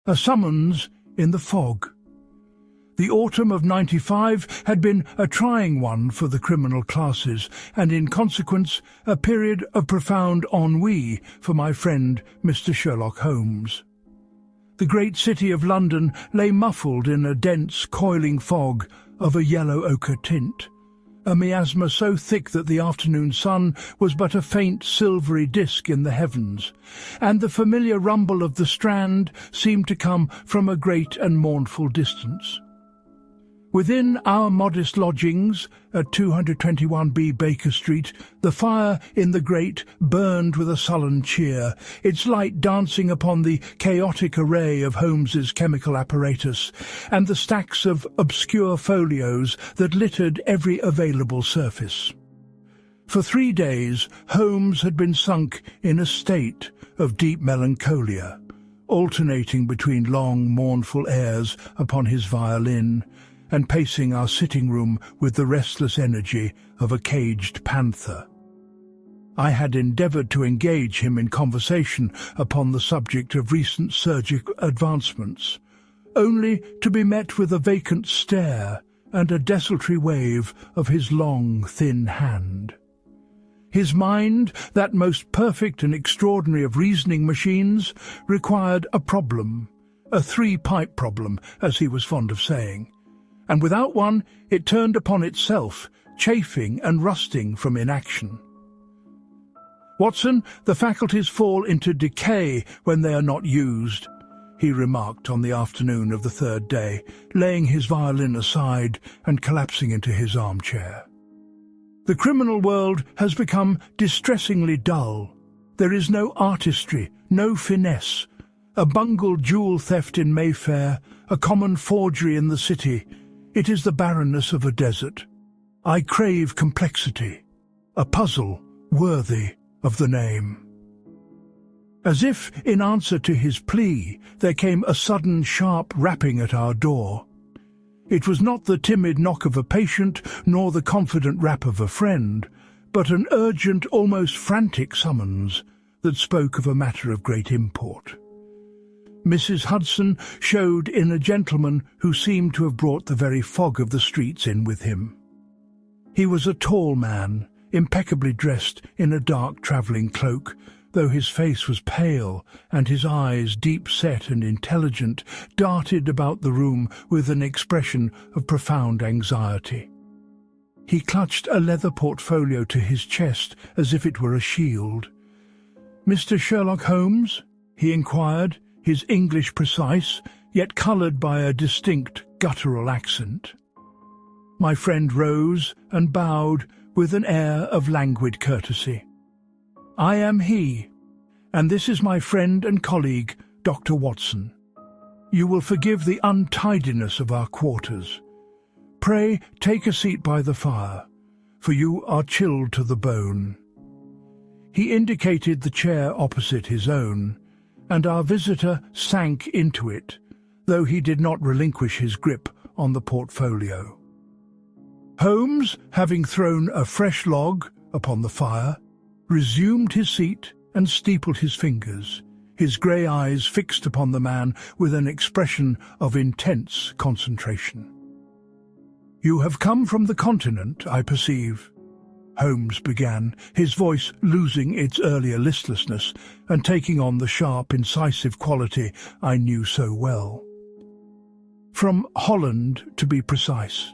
A summons in the fog. The autumn of '95 had been a trying one for the criminal classes, and in consequence a period of profound ennui for my friend Mr. Sherlock Holmes. The great city of London lay muffled in a dense, coiling fog of a yellow ochre tint, a miasma so thick that the afternoon sun was but a faint silvery disk in the heavens, and the familiar rumble of the Strand seemed to come from a great and mournful distance. Within our modest lodgings at 221B Baker Street, the fire in the grate burned with a sullen cheer, its light dancing upon the chaotic array of Holmes's chemical apparatus and the stacks of obscure folios that littered every available surface. For 3 days Holmes had been sunk in a state of deep melancholia, alternating between long, mournful airs upon his violin and pacing our sitting-room with the restless energy of a caged panther. I had endeavoured to engage him in conversation upon the subject of recent surgical advancements, only to be met with a vacant stare and a desultory wave of his long, thin hand. His mind, that most perfect and extraordinary of reasoning machines, required a problem, a three-pipe problem, as he was fond of saying, and without one it turned upon itself, chafing and rusting from inaction. "Watson, the faculties fall into decay when they are not used," he remarked on the afternoon of the 3rd day, laying his violin aside and collapsing into his armchair. "The criminal world has become distressingly dull. There is no artistry, no finesse. A bungled jewel theft in Mayfair, a common forgery in the city. It is the barrenness of a desert. I crave complexity, a puzzle worthy of the name." As if in answer to his plea, there came a sudden sharp rapping at our door. It was not the timid knock of a patient, nor the confident rap of a friend, but an urgent, almost frantic summons that spoke of a matter of great import. Mrs. Hudson showed in a gentleman who seemed to have brought the very fog of the streets in with him. He was a tall man, impeccably dressed in a dark travelling cloak, though his face was pale and his eyes, deep-set and intelligent, darted about the room with an expression of profound anxiety. He clutched a leather portfolio to his chest as if it were a shield. "Mr. Sherlock Holmes?" he inquired, his English precise, yet coloured by a distinct guttural accent. My friend rose and bowed with an air of languid courtesy. "I am he, and this is my friend and colleague, Dr. Watson. You will forgive the untidiness of our quarters. Pray take a seat by the fire, for you are chilled to the bone." He indicated the chair opposite his own, and our visitor sank into it, though he did not relinquish his grip on the portfolio. Holmes, having thrown a fresh log upon the fire, resumed his seat and steepled his fingers, his grey eyes fixed upon the man with an expression of intense concentration. "You have come from the continent, I perceive," Holmes began, his voice losing its earlier listlessness and taking on the sharp, incisive quality I knew so well. "From Holland, to be precise.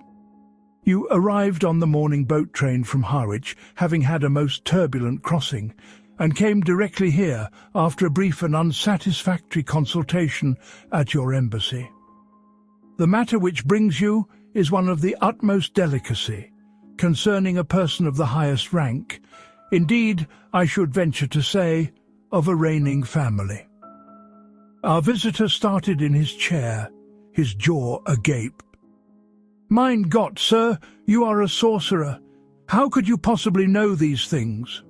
You arrived on the morning boat train from Harwich, having had a most turbulent crossing, and came directly here after a brief and unsatisfactory consultation at your embassy. The matter which brings you is one of the utmost delicacy, concerning a person of the highest rank, indeed, I should venture to say, of a reigning family." Our visitor started in his chair, his jaw agape. "Mein Gott, sir, you are a sorcerer. How could you possibly know these things?"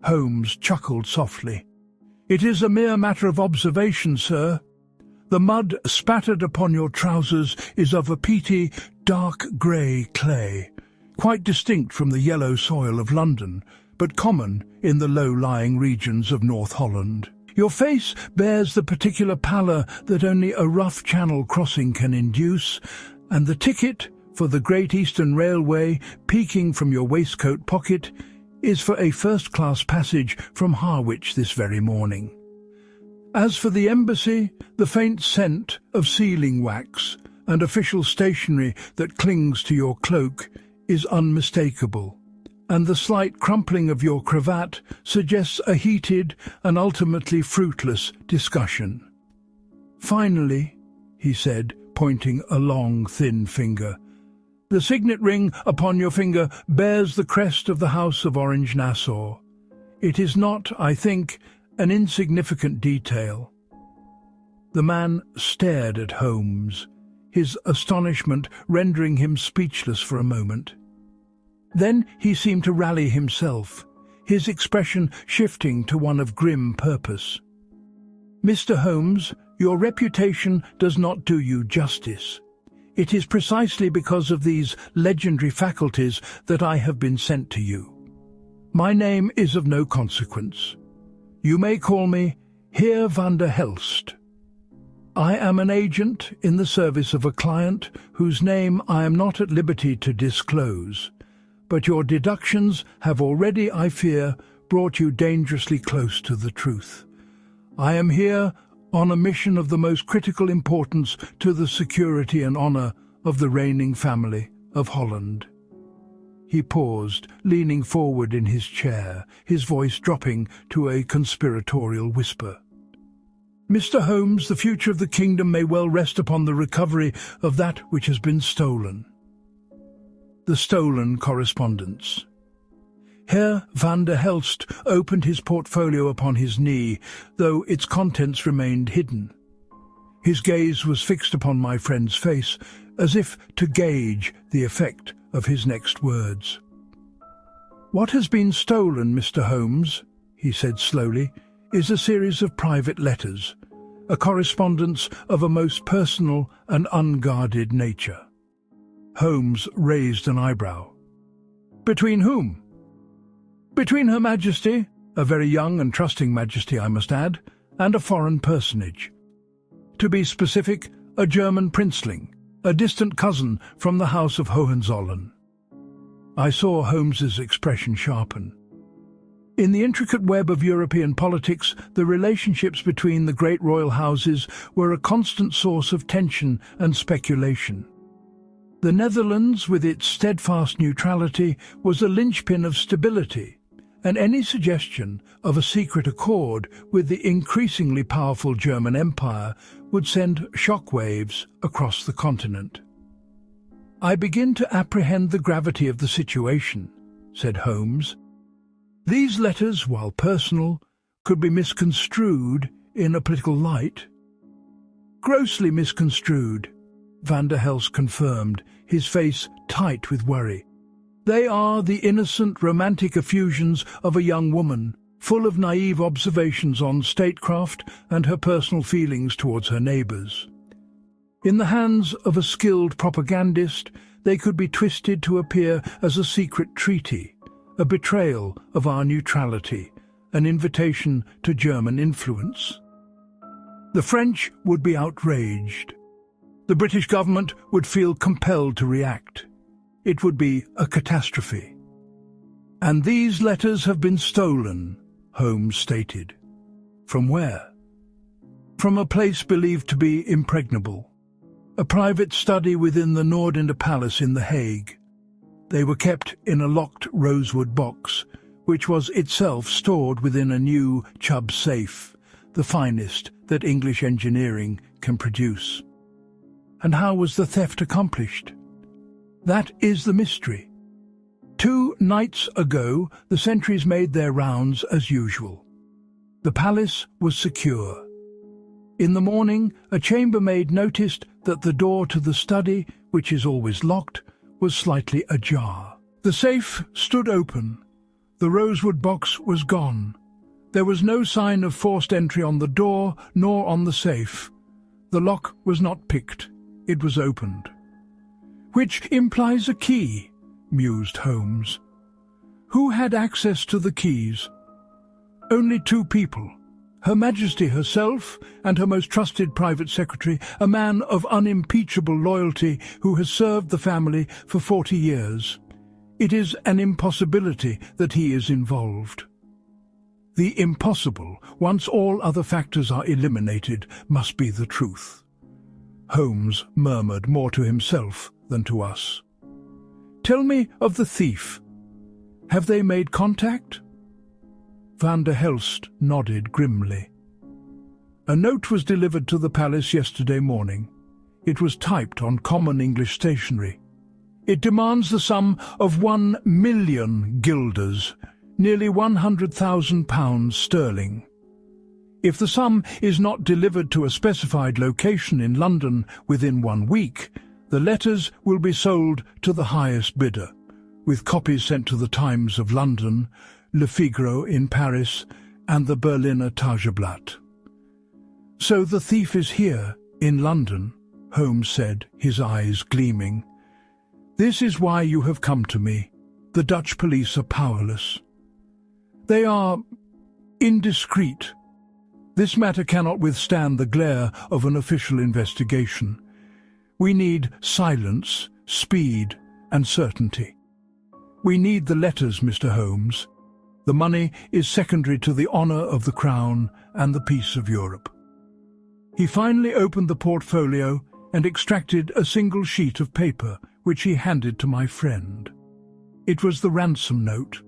Holmes chuckled softly. "It is a mere matter of observation, sir. The mud spattered upon your trousers is of a peaty, dark grey clay, quite distinct from the yellow soil of London, but common in the low-lying regions of North Holland. Your face bears the particular pallor that only a rough channel crossing can induce, and the ticket for the Great Eastern Railway, peeking from your waistcoat pocket, is for a first-class passage from Harwich this very morning. As for the embassy, the faint scent of sealing wax and official stationery that clings to your cloak is unmistakable, and the slight crumpling of your cravat suggests a heated and ultimately fruitless discussion. Finally, he said, pointing a long, thin finger, the signet ring upon your finger bears the crest of the House of Orange-Nassau. It is not, I think, an insignificant detail. The man stared at Holmes, his astonishment rendering him speechless for a moment. Then he seemed to rally himself, his expression shifting to one of grim purpose. "Mr. Holmes, your reputation does not do you justice. It is precisely because of these legendary faculties that I have been sent to you. My name is of no consequence. You may call me Heer van der Helst. I am an agent in the service of a client whose name I am not at liberty to disclose, but your deductions have already, I fear, brought you dangerously close to the truth. I am here on a mission of the most critical importance to the security and honour of the reigning family of Holland." He paused, leaning forward in his chair, his voice dropping to a conspiratorial whisper. "Mr. Holmes, the future of the kingdom may well rest upon the recovery of that which has been stolen." The stolen correspondence. Herr van der Helst opened his portfolio upon his knee, though its contents remained hidden. His gaze was fixed upon my friend's face, as if to gauge the effect of his next words. "What has been stolen, Mr. Holmes," he said slowly, "is a series of private letters, a correspondence of a most personal and unguarded nature." Holmes raised an eyebrow. "Between whom?" "Between Her Majesty, a very young and trusting Majesty, I must add, and a foreign personage. To be specific, a German princeling, a distant cousin from the House of Hohenzollern." I saw Holmes's expression sharpen. In the intricate web of European politics, the relationships between the great royal houses were a constant source of tension and speculation. The Netherlands, with its steadfast neutrality, was a linchpin of stability, and any suggestion of a secret accord with the increasingly powerful German Empire would send shockwaves across the continent. "I begin to apprehend the gravity of the situation," said Holmes. "These letters, while personal, could be misconstrued in a political light." "Grossly misconstrued," Van der Helst confirmed, his face tight with worry. "They are the innocent, romantic effusions of a young woman, full of naive observations on statecraft and her personal feelings towards her neighbours. In the hands of a skilled propagandist, they could be twisted to appear as a secret treaty, a betrayal of our neutrality, an invitation to German influence. The French would be outraged. The British government would feel compelled to react. It would be a catastrophe. And these letters have been stolen," Holmes stated. "From where?" "From a place believed to be impregnable. A private study within the Noordeinde Palace in The Hague. They were kept in a locked rosewood box, which was itself stored within a new Chubb safe, the finest that English engineering can produce." "And how was the theft accomplished?" "That is the mystery. 2 nights ago, the sentries made their rounds as usual. The palace was secure. In the morning, a chambermaid noticed that the door to the study, which is always locked, was slightly ajar. The safe stood open. The rosewood box was gone. There was no sign of forced entry on the door nor on the safe. The lock was not picked. It was opened." "Which implies a key," mused Holmes. "Who had access to the keys?" "Only 2 people, Her Majesty herself and her most trusted private secretary, a man of unimpeachable loyalty who has served the family for 40 years. It is an impossibility that he is involved. The impossible, once all other factors are eliminated, must be the truth. Holmes murmured more to himself than to us. "Tell me of the thief. Have they made contact?" Van der Helst nodded grimly. "A note was delivered to the palace yesterday morning. It was typed on common English stationery. It demands the sum of 1,000,000 guilders, nearly £100,000 sterling. If the sum is not delivered to a specified location in London within 1 week, the letters will be sold to the highest bidder, with copies sent to the Times of London, Le Figaro in Paris, and the Berliner Tageblatt." "So the thief is here, in London," Holmes said, his eyes gleaming. "This is why you have come to me. The Dutch police are powerless. They are indiscreet. This matter cannot withstand the glare of an official investigation. We need silence, speed, and certainty. We need the letters, Mr. Holmes. The money is secondary to the honour of the Crown and the peace of Europe." He finally opened the portfolio and extracted a single sheet of paper, which he handed to my friend. It was the ransom note.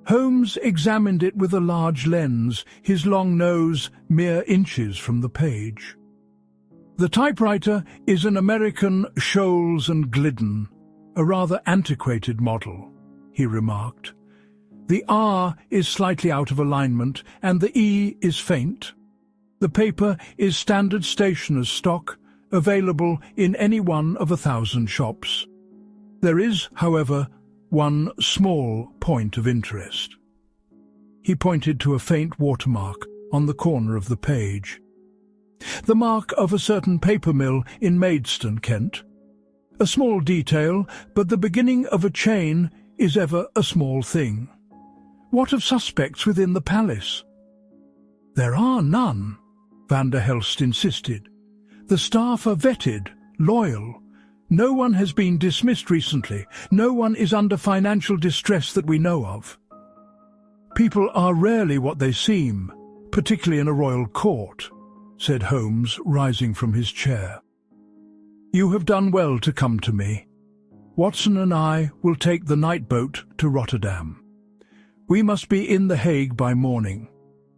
Holmes examined it with a large lens, his long nose mere inches from the page. "The typewriter is an American Scholes and Glidden, a rather antiquated model," he remarked. "The R is slightly out of alignment and the E is faint. The paper is standard stationer's stock, available in any one of 1,000 shops. There is, however, one small point of interest." He pointed to a faint watermark on the corner of the page. "The mark of a certain paper mill in Maidstone, Kent. A small detail, but the beginning of a chain is ever a small thing. What of suspects within the palace?" "There are none," Van der Helst insisted. "The staff are vetted, loyal. No one has been dismissed recently. No one is under financial distress that we know of. People are rarely what they seem, particularly in a royal court," said Holmes, rising from his chair. "You have done well to come to me. Watson and I will take the night boat to Rotterdam. We must be in The Hague by morning.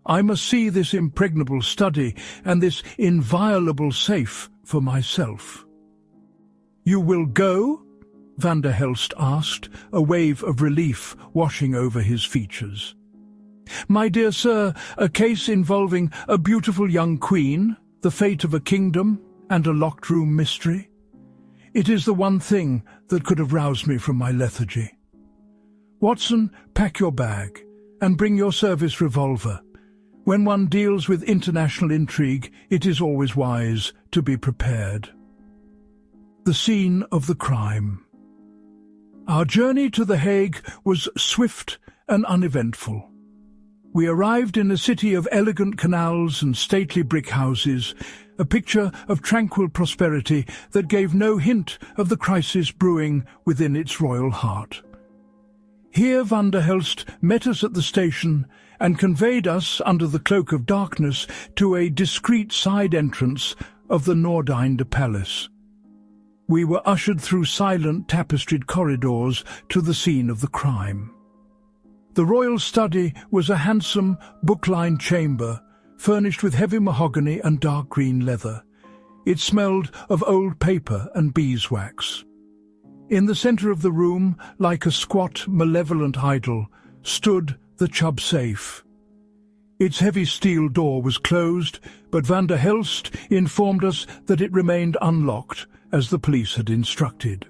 I must see this impregnable study and this inviolable safe for myself." "You will go?" Van der Helst asked, a wave of relief washing over his features. "My dear sir, a case involving a beautiful young queen, the fate of a kingdom, and a locked-room mystery. It is the one thing that could have roused me from my lethargy. Watson, pack your bag, and bring your service revolver. When one deals with international intrigue, it is always wise to be prepared." The scene of the crime. Our journey to The Hague was swift and uneventful. We arrived in a city of elegant canals and stately brick houses, a picture of tranquil prosperity that gave no hint of the crisis brewing within its royal heart. Here Van der Helst met us at the station and conveyed us, under the cloak of darkness, to a discreet side entrance of the Noordeinde Palace. We were ushered through silent tapestried corridors to the scene of the crime. The royal study was a handsome, book-lined chamber, furnished with heavy mahogany and dark green leather. It smelled of old paper and beeswax. In the centre of the room, like a squat, malevolent idol, stood the Chubb safe. Its heavy steel door was closed, but Van der Helst informed us that it remained unlocked, as the police had instructed.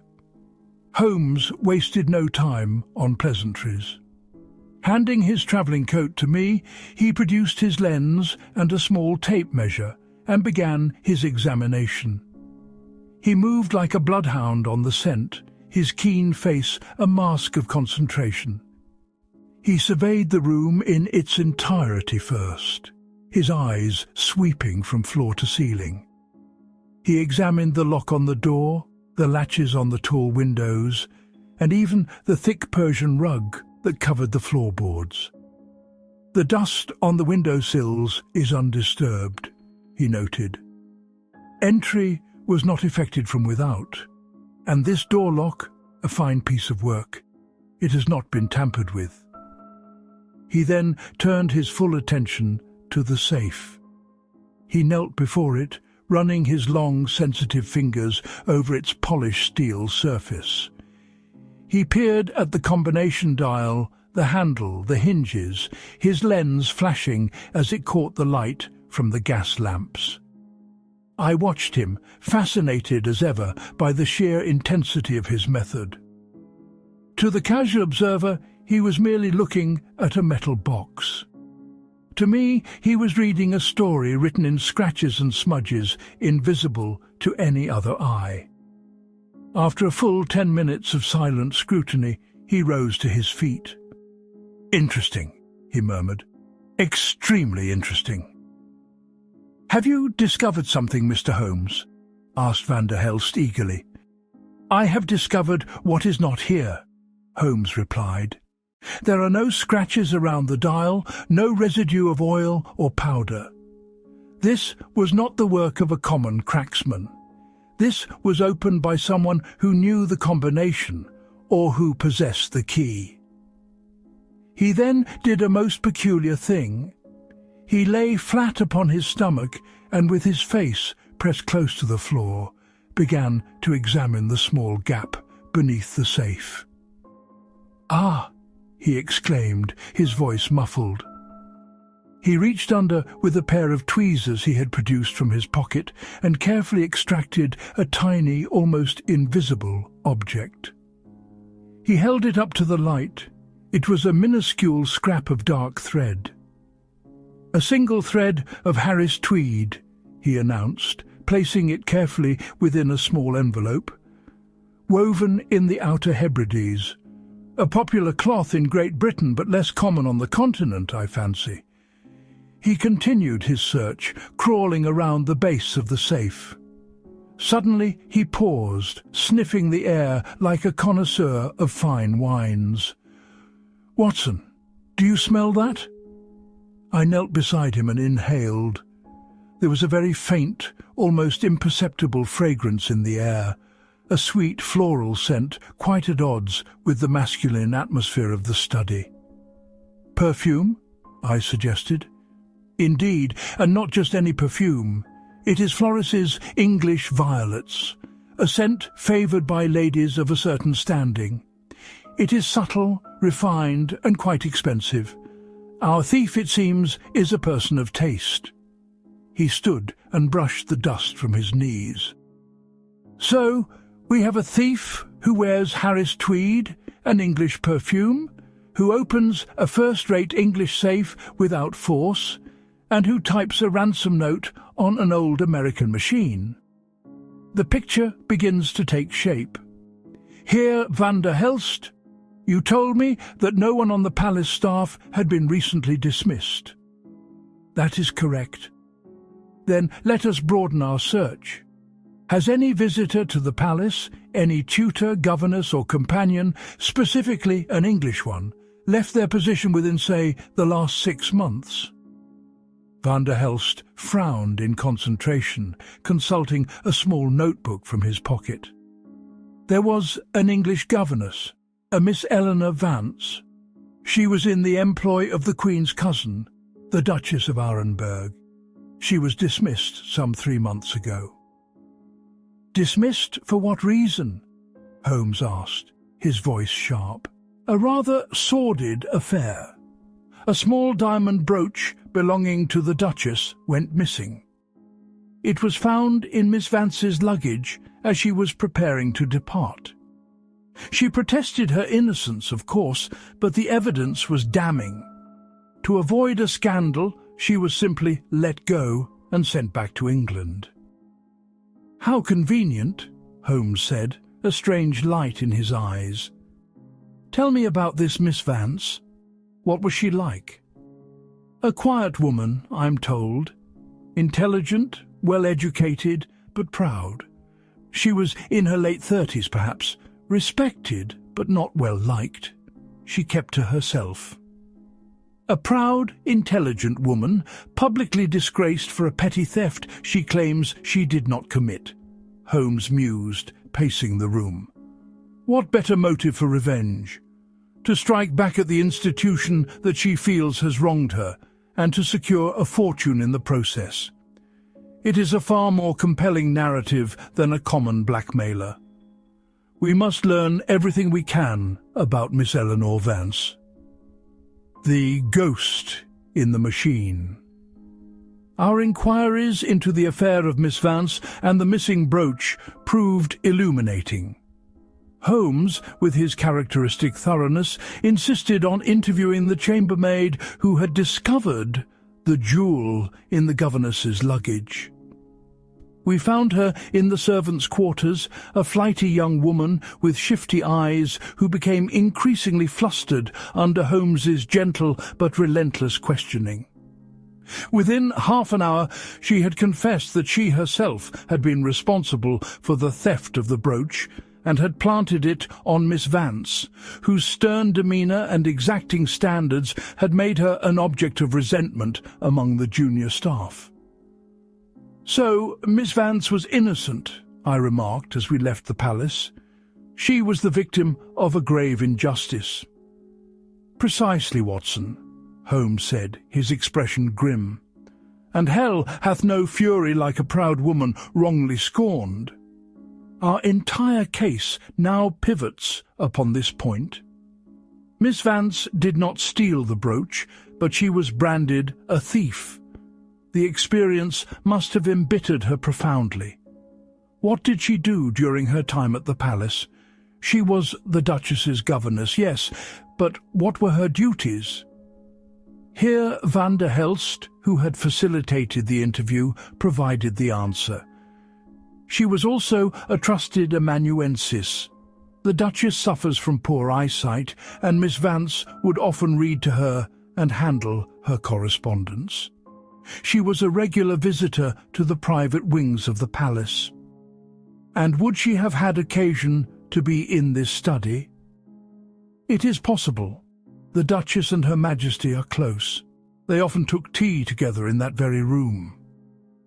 Holmes wasted no time on pleasantries. Handing his travelling coat to me, he produced his lens and a small tape measure and began his examination. He moved like a bloodhound on the scent, his keen face a mask of concentration. He surveyed the room in its entirety first. his eyes sweeping from floor to ceiling. He examined the lock on the door, the latches on the tall windows, and even the thick Persian rug that covered the floorboards. "The dust on the windowsills is undisturbed," he noted. "Entry was not effected from without, and this door lock, a fine piece of work. It has not been tampered with." He then turned his full attention to the safe. He knelt before it, running his long, sensitive fingers over its polished steel surface. He peered at the combination dial, the handle, the hinges, his lens flashing as it caught the light from the gas lamps. I watched him, fascinated as ever by the sheer intensity of his method. To the casual observer, he was merely looking at a metal box. To me, he was reading a story written in scratches and smudges, invisible to any other eye. After a full 10 minutes of silent scrutiny, he rose to his feet. "Interesting," he murmured. "Extremely interesting." "Have you discovered something, Mr. Holmes?" asked Van der Helst eagerly. "I have discovered what is not here," Holmes replied. "There are no scratches around the dial, no residue of oil or powder. This was not the work of a common cracksman. This was opened by someone who knew the combination or who possessed the key." He then did a most peculiar thing. He lay flat upon his stomach and, with his face pressed close to the floor, began to examine the small gap beneath the safe. "Ah!" he exclaimed, his voice muffled. He reached under with a pair of tweezers he had produced from his pocket and carefully extracted a tiny, almost invisible object. He held it up to the light. It was a minuscule scrap of dark thread. "A single thread of Harris tweed," he announced, placing it carefully within a small envelope. "Woven in the Outer Hebrides. A popular cloth in Great Britain, but less common on the continent, I fancy." He continued his search, crawling around the base of the safe. Suddenly he paused, sniffing the air like a connoisseur of fine wines. "Watson, do you smell that?" I knelt beside him and inhaled. There was a very faint, almost imperceptible fragrance in the air, a sweet floral scent quite at odds with the masculine atmosphere of the study. "Perfume?" I suggested. "Indeed, and not just any perfume. It is Floris's English violets, a scent favoured by ladies of a certain standing. It is subtle, refined, and quite expensive. Our thief, it seems, is a person of taste." He stood and brushed the dust from his knees. "So, we have a thief who wears Harris tweed, an English perfume, who opens a first-rate English safe without force, and who types a ransom note on an old American machine. The picture begins to take shape. Here, Van der Helst, you told me that no one on the palace staff had been recently dismissed." "That is correct." "Then let us broaden our search. Has any visitor to the palace, any tutor, governess or companion, specifically an English one, left their position within, say, the last 6 months?" Van der Helst frowned in concentration, consulting a small notebook from his pocket. "There was an English governess, a Miss Eleanor Vance. She was in the employ of the Queen's cousin, the Duchess of Arenberg. She was dismissed some 3 months ago." "Dismissed for what reason?" Holmes asked, his voice sharp. "A rather sordid affair. A small diamond brooch belonging to the Duchess went missing. It was found in Miss Vance's luggage as she was preparing to depart. She protested her innocence, of course, but the evidence was damning. To avoid a scandal, she was simply let go and sent back to England." "How convenient," Holmes said, a strange light in his eyes. "Tell me about this Miss Vance. What was she like?" A quiet woman, I'm told. Intelligent, well-educated, but proud. She was in her late 30s, perhaps. Respected, but not well-liked. She kept to herself. A proud, intelligent woman, publicly disgraced for a petty theft she claims she did not commit. Holmes mused, pacing the room. What better motive for revenge? To strike back at the institution that she feels has wronged her, and to secure a fortune in the process. It is a far more compelling narrative than a common blackmailer. We must learn everything we can about Miss Eleanor Vance. The ghost in the machine. Our inquiries into the affair of Miss Vance and the missing brooch proved illuminating. Holmes, with his characteristic thoroughness, insisted on interviewing the chambermaid who had discovered the jewel in the governess's luggage. We found her in the servants' quarters, a flighty young woman with shifty eyes who became increasingly flustered under Holmes's gentle but relentless questioning. Within half an hour she had confessed that she herself had been responsible for the theft of the brooch and had planted it on Miss Vance, whose stern demeanour and exacting standards had made her an object of resentment among the junior staff. So Miss Vance was innocent, I remarked as we left the palace. She was the victim of a grave injustice. Precisely, Watson, Holmes said, his expression grim. And hell hath no fury like a proud woman wrongly scorned. Our entire case now pivots upon this point. Miss Vance did not steal the brooch, but she was branded a thief. The experience must have embittered her profoundly. What did she do during her time at the palace? She was the Duchess's governess, yes, but what were her duties? Here Van der Helst, who had facilitated the interview, provided the answer. She was also a trusted amanuensis. The Duchess suffers from poor eyesight, and Miss Vance would often read to her and handle her correspondence. She was a regular visitor to the private wings of the palace. And would she have had occasion to be in this study? It is possible. The Duchess and Her Majesty are close. They often took tea together in that very room.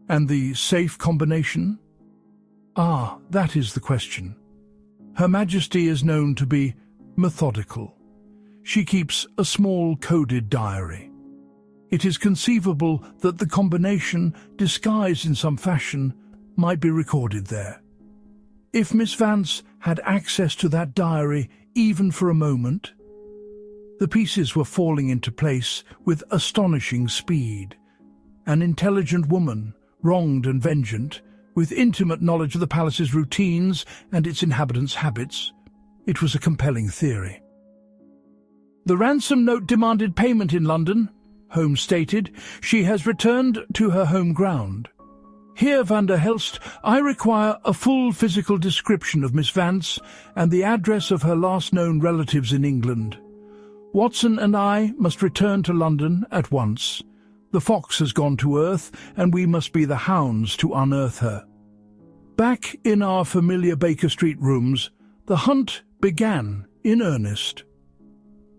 And the safe combination? Ah, that is the question. Her Majesty is known to be methodical. She keeps a small coded diary. It is conceivable that the combination, disguised in some fashion, might be recorded there. If Miss Vance had access to that diary even for a moment, the pieces were falling into place with astonishing speed. An intelligent woman, wronged and vengeant, with intimate knowledge of the palace's routines and its inhabitants' habits. It was a compelling theory. The ransom note demanded payment in London, Holmes stated. She has returned to her home ground. Here, Van der Helst, I require a full physical description of Miss Vance and the address of her last known relatives in England. Watson and I must return to London at once. The fox has gone to earth, and we must be the hounds to unearth her. Back in our familiar Baker Street rooms, the hunt began in earnest.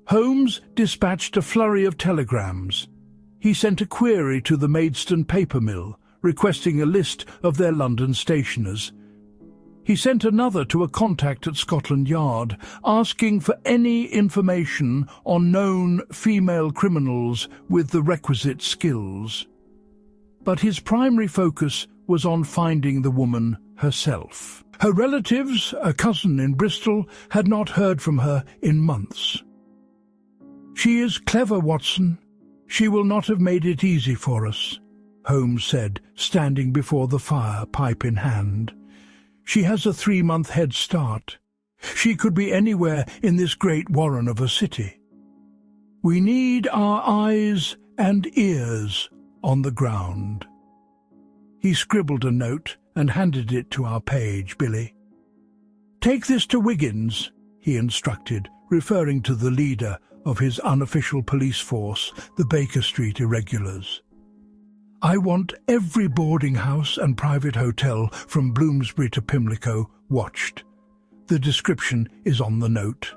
Holmes dispatched a flurry of telegrams. He sent a query to the Maidstone paper mill, requesting a list of their London stationers. He sent another to a contact at Scotland Yard, asking for any information on known female criminals with the requisite skills. But his primary focus was on finding the woman herself. Her relatives, a cousin in Bristol, had not heard from her in months. "She is clever, Watson. She will not have made it easy for us," Holmes said, standing before the fire, pipe in hand. "She has a 3-month head start. She could be anywhere in this great warren of a city. We need our eyes and ears on the ground." He scribbled a note and handed it to our page, Billy. "Take this to Wiggins," he instructed, referring to the leader of his unofficial police force, the Baker Street Irregulars. I want every boarding house and private hotel from Bloomsbury to Pimlico watched. The description is on the note.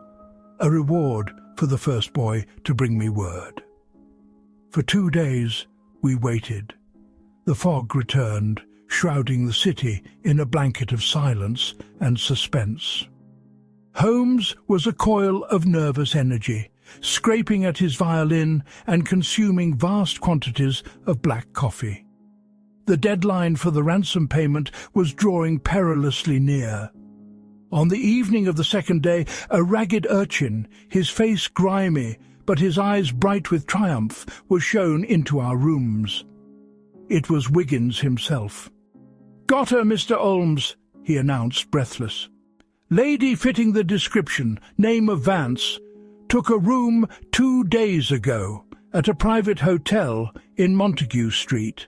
A reward for the first boy to bring me word. For 2 days we waited. The fog returned, shrouding the city in a blanket of silence and suspense. Holmes was a coil of nervous energy, scraping at his violin and consuming vast quantities of black coffee. The deadline for the ransom payment was drawing perilously near. On the evening of the second day, a ragged urchin, his face grimy but his eyes bright with triumph, was shown into our rooms. It was Wiggins himself. "Got her, Mr. Holmes," he announced, breathless. "Lady fitting the description, name of Vance, took a room 2 days ago at a private hotel in Montague Street.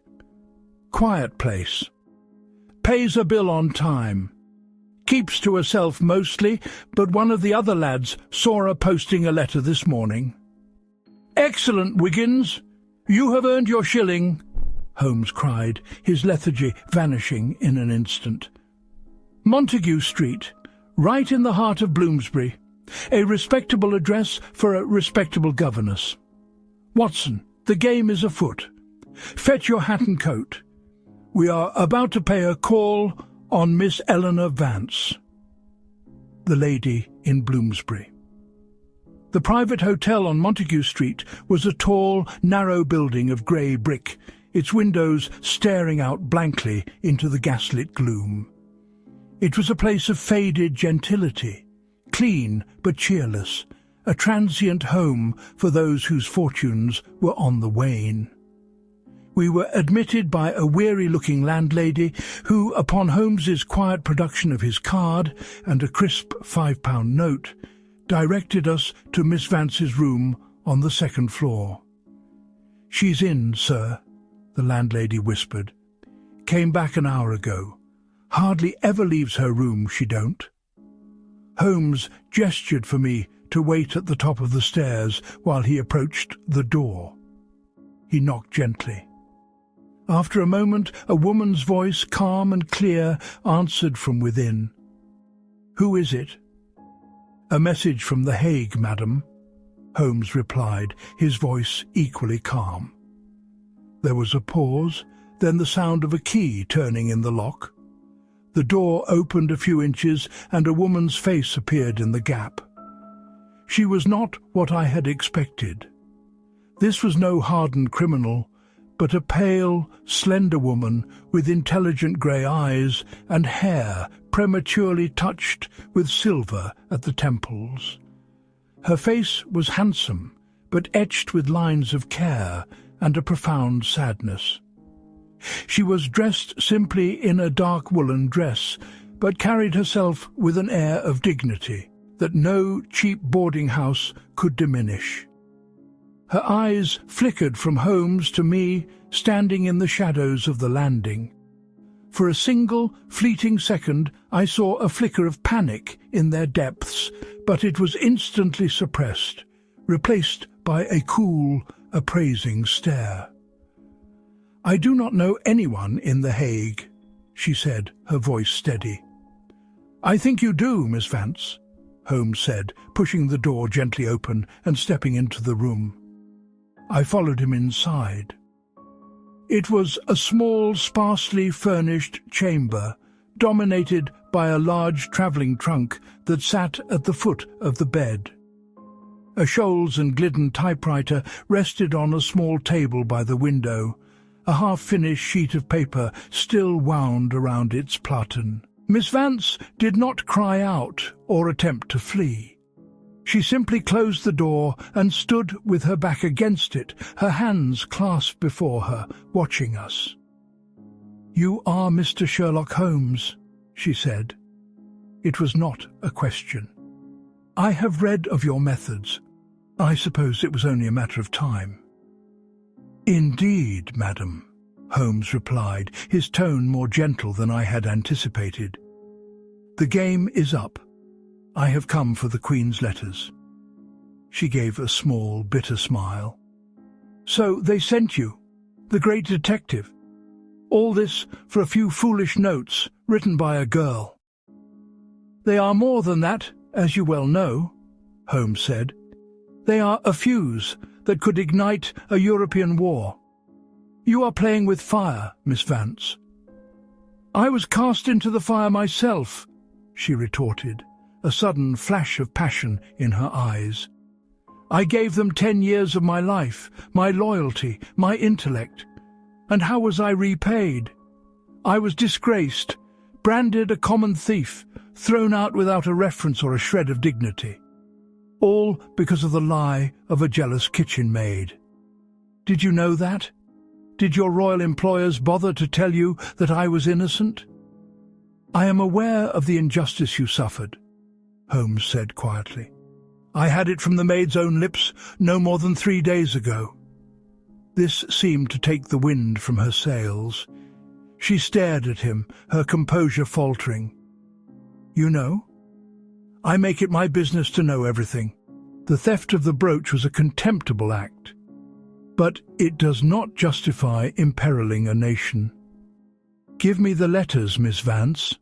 Quiet place. Pays a bill on time. Keeps to herself mostly, but one of the other lads saw her posting a letter this morning." "Excellent, Wiggins. You have earned your shilling," Holmes cried, his lethargy vanishing in an instant. "Montague Street, right in the heart of Bloomsbury. A respectable address for a respectable governess. Watson, the game is afoot. Fetch your hat and coat. We are about to pay a call on Miss Eleanor Vance." The lady in Bloomsbury. The private hotel on Montague Street was a tall, narrow building of grey brick, its windows staring out blankly into the gaslit gloom. It was a place of faded gentility, clean but cheerless, a transient home for those whose fortunes were on the wane. We were admitted by a weary-looking landlady who, upon Holmes's quiet production of his card and a crisp £5 note, directed us to Miss Vance's room on the second floor. "She's in, sir," the landlady whispered. "Came back an hour ago. Hardly ever leaves her room, she don't." Holmes gestured for me to wait at the top of the stairs while he approached the door. He knocked gently. After a moment, a woman's voice, calm and clear, answered from within. "Who is it?" "A message from The Hague, madam," Holmes replied, his voice equally calm. There was a pause, then the sound of a key turning in the lock. The door opened a few inches and a woman's face appeared in the gap. She was not what I had expected. This was no hardened criminal, but a pale, slender woman with intelligent grey eyes and hair prematurely touched with silver at the temples. Her face was handsome, but etched with lines of care and a profound sadness. She was dressed simply in a dark woolen dress, but carried herself with an air of dignity that no cheap boarding house could diminish. Her eyes flickered from Holmes to me, standing in the shadows of the landing. For a single, fleeting second, I saw a flicker of panic in their depths, but it was instantly suppressed, replaced by a cool, appraising stare. "I do not know anyone in The Hague," she said, her voice steady. "I think you do, Miss Vance," Holmes said, pushing the door gently open and stepping into the room. I followed him inside. It was a small, sparsely furnished chamber, dominated by a large travelling trunk that sat at the foot of the bed. A Scholes and Glidden typewriter rested on a small table by the window, a half-finished sheet of paper still wound around its platen. Miss Vance did not cry out or attempt to flee. She simply closed the door and stood with her back against it, her hands clasped before her, watching us. "You are Mr. Sherlock Holmes," she said. It was not a question. "I have read of your methods. I suppose it was only a matter of time." "Indeed, madam," Holmes replied, his tone more gentle than I had anticipated. "The game is up. I have come for the Queen's letters." She gave a small, bitter smile. So they sent you, the great detective. All this for a few foolish notes written by a girl. They are more than that, as you well know, Holmes said. They are a fuse that could ignite a European war. You are playing with fire, Miss Vance. I was cast into the fire myself, she retorted, a sudden flash of passion in her eyes. I gave them 10 years of my life, my loyalty, my intellect. And how was I repaid? I was disgraced, branded a common thief, thrown out without a reference or a shred of dignity. All because of the lie of a jealous kitchen maid. Did you know that? Did your royal employers bother to tell you that I was innocent? I am aware of the injustice you suffered, Holmes said quietly. I had it from the maid's own lips no more than 3 days ago. This seemed to take the wind from her sails. She stared at him, her composure faltering. You know? I make it my business to know everything. The theft of the brooch was a contemptible act. But it does not justify imperiling a nation. Give me the letters, Miss Vance.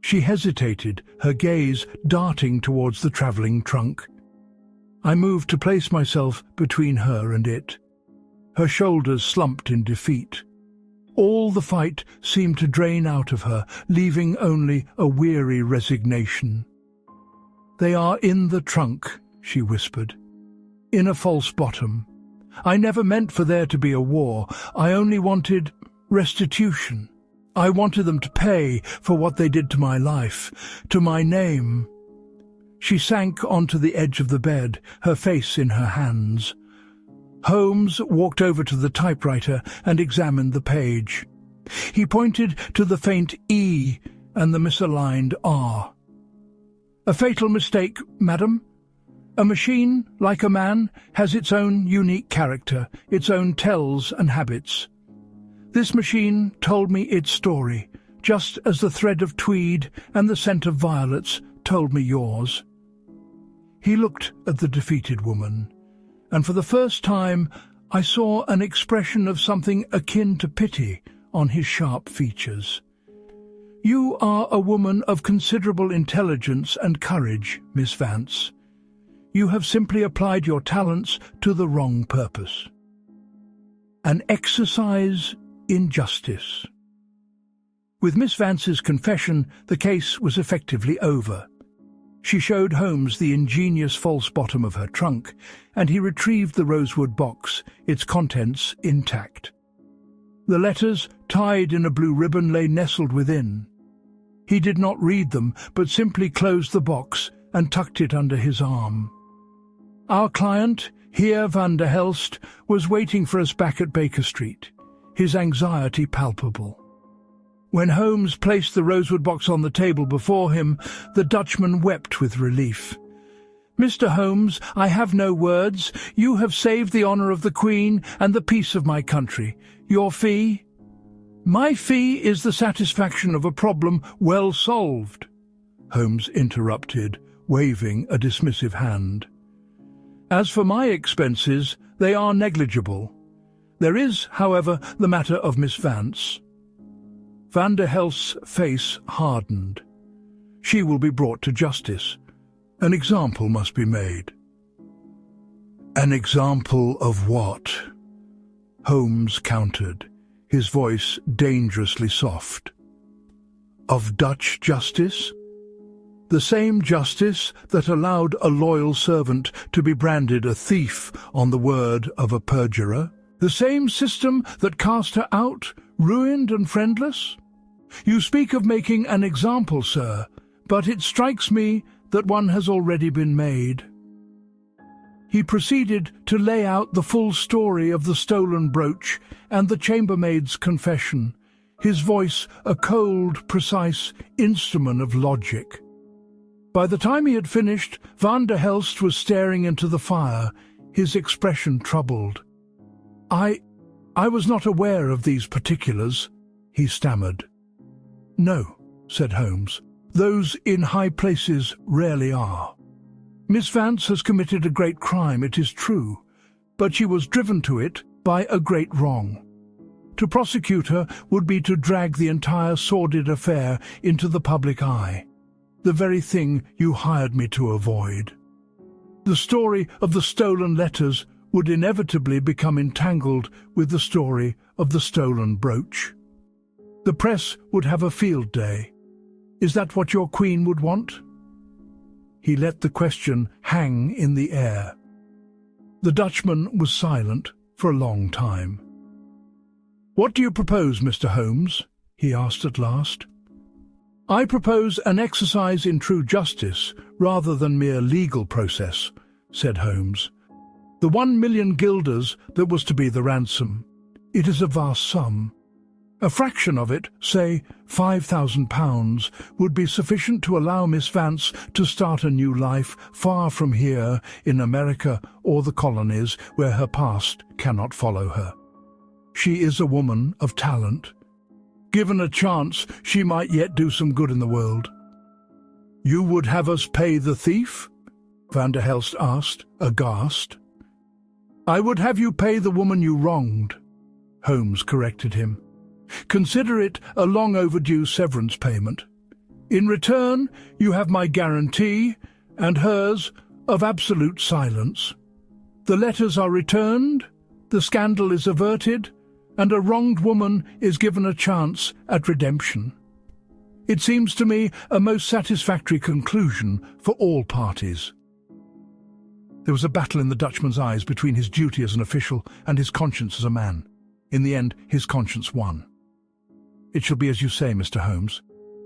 She hesitated, her gaze darting towards the travelling trunk. I moved to place myself between her and it. Her shoulders slumped in defeat. All the fight seemed to drain out of her, leaving only a weary resignation. They are in the trunk, she whispered. In a false bottom. I never meant for there to be a war. I only wanted restitution. I wanted them to pay for what they did to my life, to my name. She sank onto the edge of the bed, her face in her hands. Holmes walked over to the typewriter and examined the page. He pointed to the faint E and the misaligned R. A fatal mistake, madam. A machine, like a man, has its own unique character, its own tells and habits. This machine told me its story, just as the thread of tweed and the scent of violets told me yours. He looked at the defeated woman, and for the first time I saw an expression of something akin to pity on his sharp features. You are a woman of considerable intelligence and courage, Miss Vance. You have simply applied your talents to the wrong purpose. An exercise in justice. With Miss Vance's confession, the case was effectively over. She showed Holmes the ingenious false bottom of her trunk, and he retrieved the rosewood box, its contents intact. The letters, tied in a blue ribbon, lay nestled within. He did not read them, but simply closed the box and tucked it under his arm. Our client, Heer van der Helst, was waiting for us back at Baker Street, his anxiety palpable. When Holmes placed the rosewood box on the table before him, the Dutchman wept with relief. Mr. Holmes, I have no words. You have saved the honour of the Queen and the peace of my country. Your fee? My fee is the satisfaction of a problem well solved, Holmes interrupted, waving a dismissive hand. As for my expenses, they are negligible. There is, however, the matter of Miss Vance. Van der Helst's face hardened. She will be brought to justice. An example must be made. An example of what? Holmes countered, his voice dangerously soft. Of Dutch justice? The same justice that allowed a loyal servant to be branded a thief on the word of a perjurer? The same system that cast her out, ruined and friendless? You speak of making an example, sir, but it strikes me that one has already been made. He proceeded to lay out the full story of the stolen brooch and the chambermaid's confession, his voice a cold, precise instrument of logic. By the time he had finished, Van der Helst was staring into the fire, his expression troubled. I was not aware of these particulars, he stammered. No, said Holmes. Those in high places rarely are. Miss Vance has committed a great crime, it is true, but she was driven to it by a great wrong. To prosecute her would be to drag the entire sordid affair into the public eye, the very thing you hired me to avoid. The story of the stolen letters would inevitably become entangled with the story of the stolen brooch. The press would have a field day. Is that what your queen would want? He let the question hang in the air. The Dutchman was silent for a long time. "What do you propose, Mr. Holmes?" he asked at last. "I propose an exercise in true justice rather than mere legal process," said Holmes. "The 1,000,000 guilders that was to be the ransom. It is a vast sum. A fraction of it, say £5,000, would be sufficient to allow Miss Vance to start a new life far from here in America or the colonies where her past cannot follow her. She is a woman of talent. Given a chance, she might yet do some good in the world." "You would have us pay the thief?" Van der Helst asked, aghast. "I would have you pay the woman you wronged," Holmes corrected him. "Consider it a long overdue severance payment. In return, you have my guarantee, and hers, of absolute silence. The letters are returned, the scandal is averted, and a wronged woman is given a chance at redemption. It seems to me a most satisfactory conclusion for all parties." There was a battle in the Dutchman's eyes between his duty as an official and his conscience as a man. In the end, his conscience won. "It shall be as you say, Mr. Holmes,"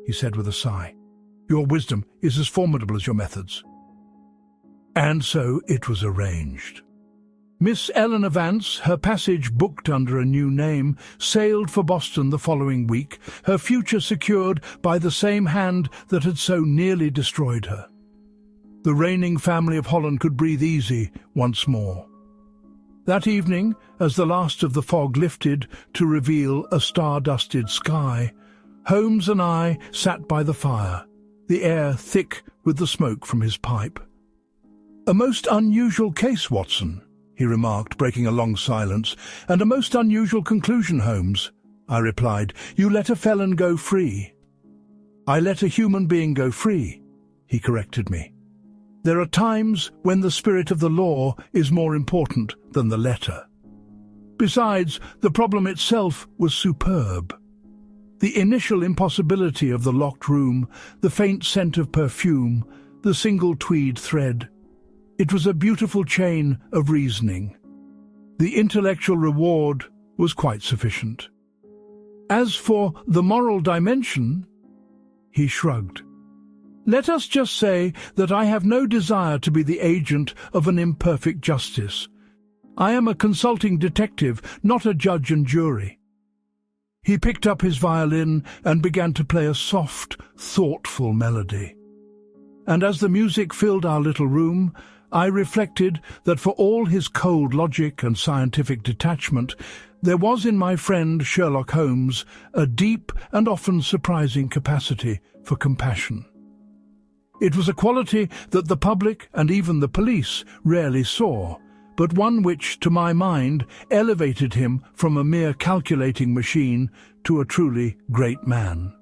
he said with a sigh. "Your wisdom is as formidable as your methods." And so it was arranged. Miss Eleanor Vance, her passage booked under a new name, sailed for Boston the following week, her future secured by the same hand that had so nearly destroyed her. The reigning family of Holland could breathe easy once more. That evening, as the last of the fog lifted to reveal a star-dusted sky, Holmes and I sat by the fire, the air thick with the smoke from his pipe. "A most unusual case, Watson," he remarked, breaking a long silence. "And a most unusual conclusion, Holmes," I replied. "You let a felon go free." "I let a human being go free," he corrected me. "There are times when the spirit of the law is more important than the letter." Besides, the problem itself was superb. The initial impossibility of the locked room, the faint scent of perfume, the single tweed thread. It was a beautiful chain of reasoning. The intellectual reward was quite sufficient. As for the moral dimension, he shrugged. "Let us just say that I have no desire to be the agent of an imperfect justice. I am a consulting detective, not a judge and jury." He picked up his violin and began to play a soft, thoughtful melody. And as the music filled our little room, I reflected that for all his cold logic and scientific detachment, there was in my friend Sherlock Holmes a deep and often surprising capacity for compassion. It was a quality that the public and even the police rarely saw, but one which, to my mind, elevated him from a mere calculating machine to a truly great man.